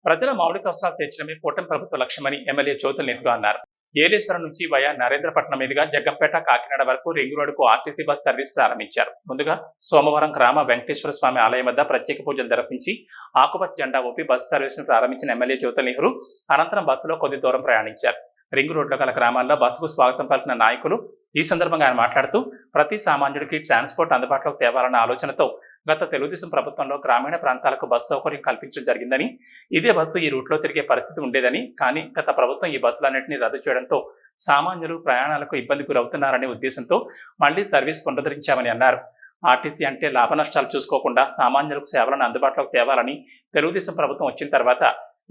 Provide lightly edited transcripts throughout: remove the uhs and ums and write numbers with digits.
ప్రజల మౌలిక అవసరాలు తీర్చడమే కూటమి ప్రభుత్వ లక్ష్యమని ఎమ్మెల్యే జ్యోతుల నెహ్రూ అన్నారు. ఏలేశ్వరం నుంచి వయా నరేంద్రపట్నం మీదుగా జగ్గంపేట, కాకినాడ వరకు రింగ్ రోడ్డుకు ఆర్టీసీ బస్ సర్వీస్ ప్రారంభించారు. ముందుగా సోమవారం గ్రామ వెంకటేశ్వర స్వామి ఆలయం వద్ద ప్రత్యేక పూజలు నిర్వహించి ఆకుపచ్చ జెండా ఊపి బస్సు సర్వీస్ ను ప్రారంభించిన ఎమ్మెల్యే జ్యోతుల నెహ్రూ అనంతరం బస్సులో కొద్ది దూరం ప్రయాణించారు. రింగ్ రోడ్లో గల గ్రామాల్లో బస్సుకు స్వాగతం పలికిన నాయకులు ఈ సందర్భంగా ఆయన మాట్లాడుతూ ప్రతి సామాన్యుడికి ట్రాన్స్పోర్ట్ అందుబాటులోకి తేవాలన్న ఆలోచనతో గత తెలుగుదేశం ప్రభుత్వంలో గ్రామీణ ప్రాంతాలకు బస్సు సౌకర్యం కల్పించడం జరిగిందని, ఇదే బస్సు ఈ రూట్లో తిరిగే పరిస్థితి ఉండేదని, కానీ గత ప్రభుత్వం ఈ బస్సులన్నింటినీ రద్దు చేయడంతో సామాన్యులు ప్రయాణాలకు ఇబ్బంది గురవుతున్నారనే ఉద్దేశంతో మళ్లీ సర్వీస్ పునరుద్ధరించామని అన్నారు. ఆర్టీసీ అంటే లాభ నష్టాలు చూసుకోకుండా సామాన్యులకు సేవలను అందుబాటులోకి తేవాలని తెలుగుదేశం ప్రభుత్వం వచ్చిన తర్వాత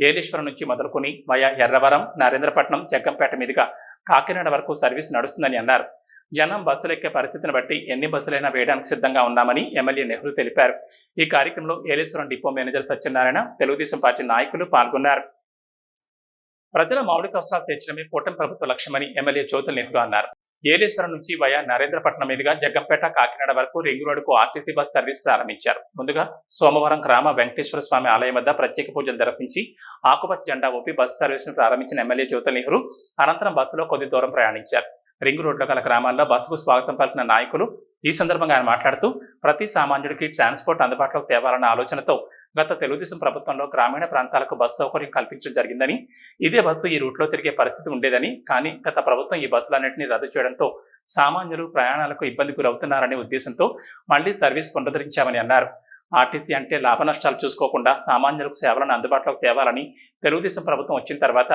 ఏలేశ్వరం నుంచి మొదలుకొని వయా ఎర్రవరం, నరేంద్రపట్నం, జగ్గంపేట మీదుగా కాకినాడ వరకు సర్వీస్ నడుస్తుందని అన్నారు. జనం బస్సులు ఎక్కే పరిస్థితిని బట్టి ఎన్ని బస్సులైనా వేయడానికి సిద్ధంగా ఉన్నామని ఎమ్మెల్యే నెహ్రూ తెలిపారు. ఈ కార్యక్రమంలో Yeleswaram depot manager Satyanarayana, Telugu Desam party నాయకులు పాల్గొన్నారు. ప్రజల మౌలిక అవసరాలు తీర్చడమే కూటమి ప్రభుత్వ లక్ష్యమని ఎమ్మెల్యే జ్యోతుల నెహ్రూ అన్నారు. ఏలేశ్వరం నుంచి వయా నరేంద్రపట్నం మీదుగా జగ్గంపేట, కాకినాడ వరకు రింగ్ రోడ్డుకు ఆర్టీసీ బస్ సర్వీస్ ప్రారంభించారు. ముందుగా సోమవారం గ్రామ వెంకటేశ్వర స్వామి ఆలయం వద్ద ప్రత్యేక పూజలు నిర్వహించి ఆకుపచ్చ జెండా ఊపి బస్సు సర్వీస్ ను ప్రారంభించిన ఎమ్మెల్యే జ్యోతుల నెహ్రూ అనంతరం బస్సులో కొద్ది దూరం ప్రయాణించారు. రింగ్ రోడ్లో గల గ్రామాల్లో బస్సుకు స్వాగతం పలికిన నాయకులు ఈ సందర్భంగా ఆయన మాట్లాడుతూ ప్రతి సామాన్యుడికి ట్రాన్స్పోర్ట్ అందుబాటులోకి తేవాలన్న ఆలోచనతో గత తెలుగుదేశం ప్రభుత్వంలో గ్రామీణ ప్రాంతాలకు బస్సు సౌకర్యం కల్పించడం జరిగిందని, ఇదే బస్సు ఈ రూట్లో తిరిగే పరిస్థితి ఉండేదని, కానీ గత ప్రభుత్వం ఈ బస్సులన్నింటినీ రద్దు చేయడంతో సామాన్యులు ప్రయాణాలకు ఇబ్బంది గురవుతున్నారనే ఉద్దేశంతో మళ్లీ సర్వీస్ పునరుద్ధరించామని అన్నారు. ఆర్టీసీ అంటే లాభ నష్టాలు చూసుకోకుండా సామాన్యులకు సేవలను అందుబాటులోకి తేవాలని తెలుగుదేశం ప్రభుత్వం వచ్చిన తర్వాత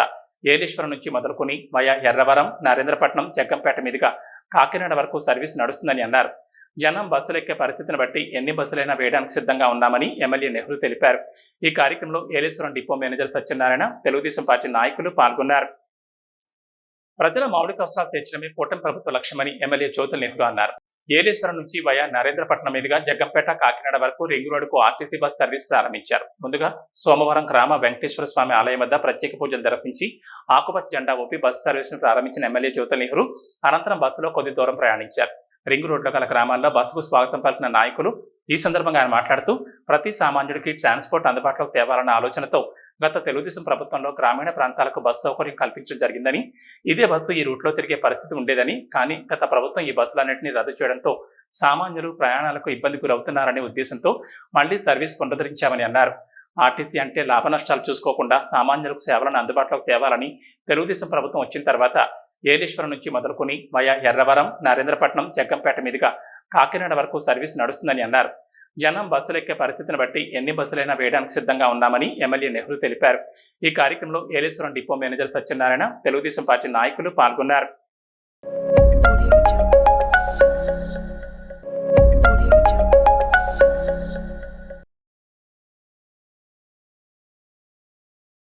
ఏలేశ్వరం నుంచి మొదలుకొని వయా ఎర్రవరం, నరేంద్రపట్నం, జగ్గంపేట మీదుగా కాకినాడ వరకు సర్వీస్ నడుస్తుందని అన్నారు. జనం బస్సులు ఎక్కే పరిస్థితిని బట్టి ఎన్ని బస్సులైనా వేయడానికి సిద్ధంగా ఉన్నామని ఎమ్మెల్యే నెహ్రూ తెలిపారు. ఈ కార్యక్రమంలో Yeleswaram depot manager Satyanarayana, Telugu Desam party నాయకులు పాల్గొన్నారు. ప్రజల మౌలిక అవసరాలు తీర్చడమే కూటమి ప్రభుత్వ లక్ష్యమని ఎమ్మెల్యే జ్యోతుల నెహ్రూ అన్నారు. ఏలేశ్వరం నుంచి వయా నరేంద్రపట్నం మీదుగా జగ్గంపేట, కాకినాడ వరకు రింగ్ రోడ్డుకు ఆర్టీసీ బస్ సర్వీస్ ప్రారంభించారు. ముందుగా సోమవారం గ్రామ వెంకటేశ్వర స్వామి ఆలయం వద్ద ప్రత్యేక పూజలు నిర్వహించి ఆకుపచ్చ జెండా ఊపి బస్సు సర్వీస్ ను ప్రారంభించిన ఎమ్మెల్యే జ్యోతుల నెహ్రూ అనంతరం బస్సులో కొద్ది దూరం ప్రయాణించారు. రింగ్ రోడ్లో గల గ్రామాల్లో బస్సుకు స్వాగతం పలికిన నాయకులు ఈ సందర్భంగా ఆయన మాట్లాడుతూ ప్రతి సామాన్యుడికి ట్రాన్స్పోర్ట్ అందుబాటులోకి తేవాలన్న ఆలోచనతో గత తెలుగుదేశం ప్రభుత్వంలో గ్రామీణ ప్రాంతాలకు బస్సు సౌకర్యం కల్పించడం జరిగిందని, ఇదే బస్సు ఈ రూట్లో తిరిగే పరిస్థితి ఉండేదని, కానీ గత ప్రభుత్వం ఈ బస్సులన్నింటినీ రద్దు చేయడంతో సామాన్యులు ప్రయాణాలకు ఇబ్బంది గురవుతున్నారనే ఉద్దేశంతో మళ్లీ సర్వీస్ పునరుద్ధరించామని అన్నారు. ఆర్టీసీ అంటే లాభ నష్టాలు చూసుకోకుండా సామాన్యులకు సేవలను అందుబాటులోకి తేవాలని తెలుగుదేశం ప్రభుత్వం వచ్చిన తర్వాత ఏలేశ్వరం నుంచి మొదలుకొని వయా ఎర్రవరం, నరేంద్రపట్నం, జగ్గంపేట మీదుగా కాకినాడ వరకు సర్వీస్ నడుస్తుందని అన్నారు. జనం బస్సులు ఎక్కే పరిస్థితిని బట్టి ఎన్ని బస్సులైనా వేయడానికి సిద్ధంగా ఉన్నామని ఎమ్మెల్యే నెహ్రూ తెలిపారు. ఈ కార్యక్రమంలో Yeleswaram depot manager Satyanarayana, Telugu Desam party నాయకులు పాల్గొన్నారు.